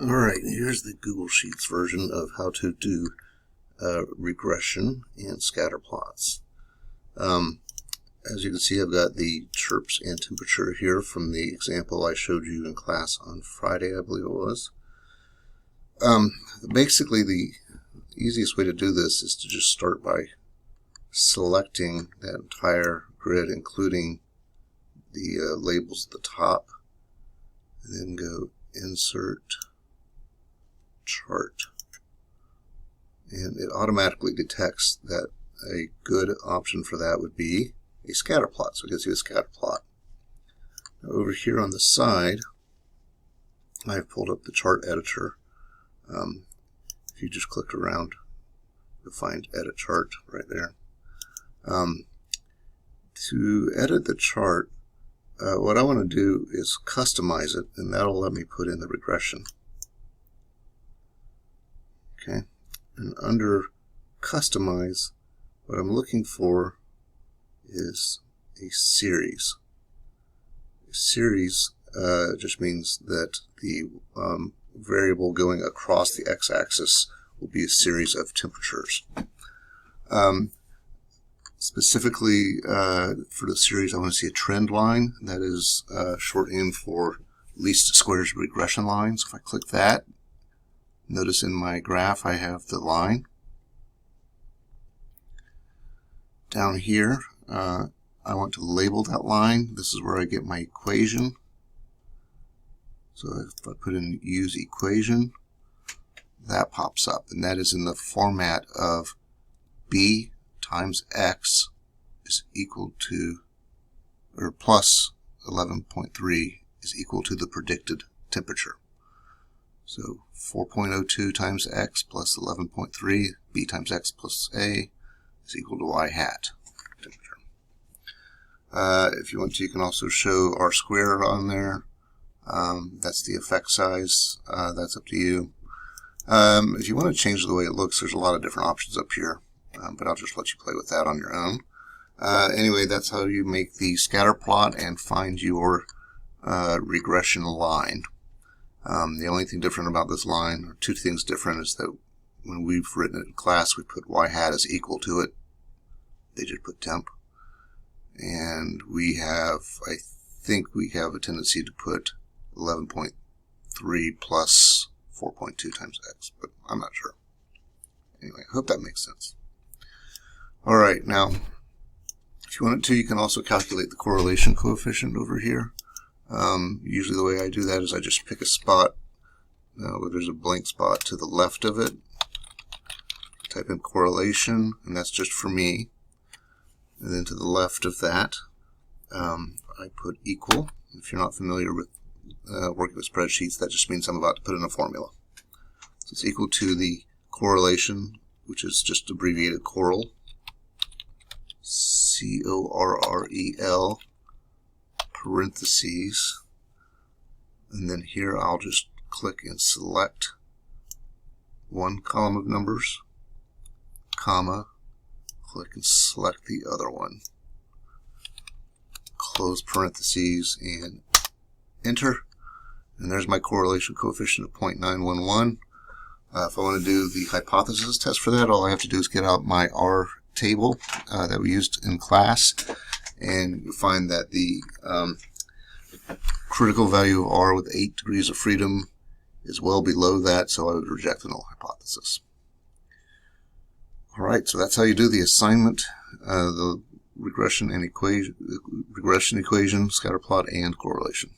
Alright, here's the Google Sheets version of how to do regression and scatter plots. As you can see, I've got the chirps and temperature here from the example I showed you in class on Friday, I believe it was. Basically, the easiest way to do this is to just start by selecting that entire grid, including the labels at the top, and then go Insert, Chart, and it automatically detects that a good option for that would be a scatter plot. So it gives you a scatter plot. Now over here on the side, I've pulled up the chart editor. If you just click around, you'll find Edit Chart right there. To edit the chart, what I want to do is customize it, and that'll let me put in the regression. Okay, and under Customize, what I'm looking for is a series. A series just means that the variable going across the x-axis will be a series of temperatures. Specifically for the series, I want to see a trend line. That is shorthand for least squares regression lines. If I click that, notice in my graph I have the line. Down here, I want to label that line. This is where I get my equation. So if I put in use equation, that pops up, and that is in the format of b times x is equal to, or plus 11.3 is equal to the predicted temperature. So 4.02 times x plus 11.3, b times x plus a is equal to y hat temperature. If you want to, you can also show r squared on there. That's the effect size. That's up to you. If you want to change the way it looks, there's a lot of different options up here, but I'll just let you play with that on your own. Anyway, that's how you make the scatter plot and find your regression line. The only thing different about this line, or two things different, is that when we've written it in class, we put y hat is equal to it. They just put temp. And we have, I think we have a tendency to put 11.3 plus 4.2 times x, but I'm not sure. Anyway, I hope that makes sense. Alright, now, if you wanted to, you can also calculate the correlation coefficient over here. Usually the way I do that is I just pick a spot where there's a blank spot to the left of it, type in correlation, and that's just for me. And then to the left of that, I put equal. If you're not familiar with working with spreadsheets, that just means I'm about to put in a formula. So it's equal to the correlation, which is just abbreviated CORREL, C-O-R-R-E-L, parentheses, and then here I'll just click and select one column of numbers, comma, click and select the other one, close parentheses, and enter. And there's my correlation coefficient of 0.911. If I want to do the hypothesis test for that, all I have to do is get out my R table that we used in class, and you'll find that the critical value of R with 8 degrees of freedom is well below that, so I would reject the null hypothesis. Alright, so that's how you do the assignment, the regression equation, scatter plot, and correlation.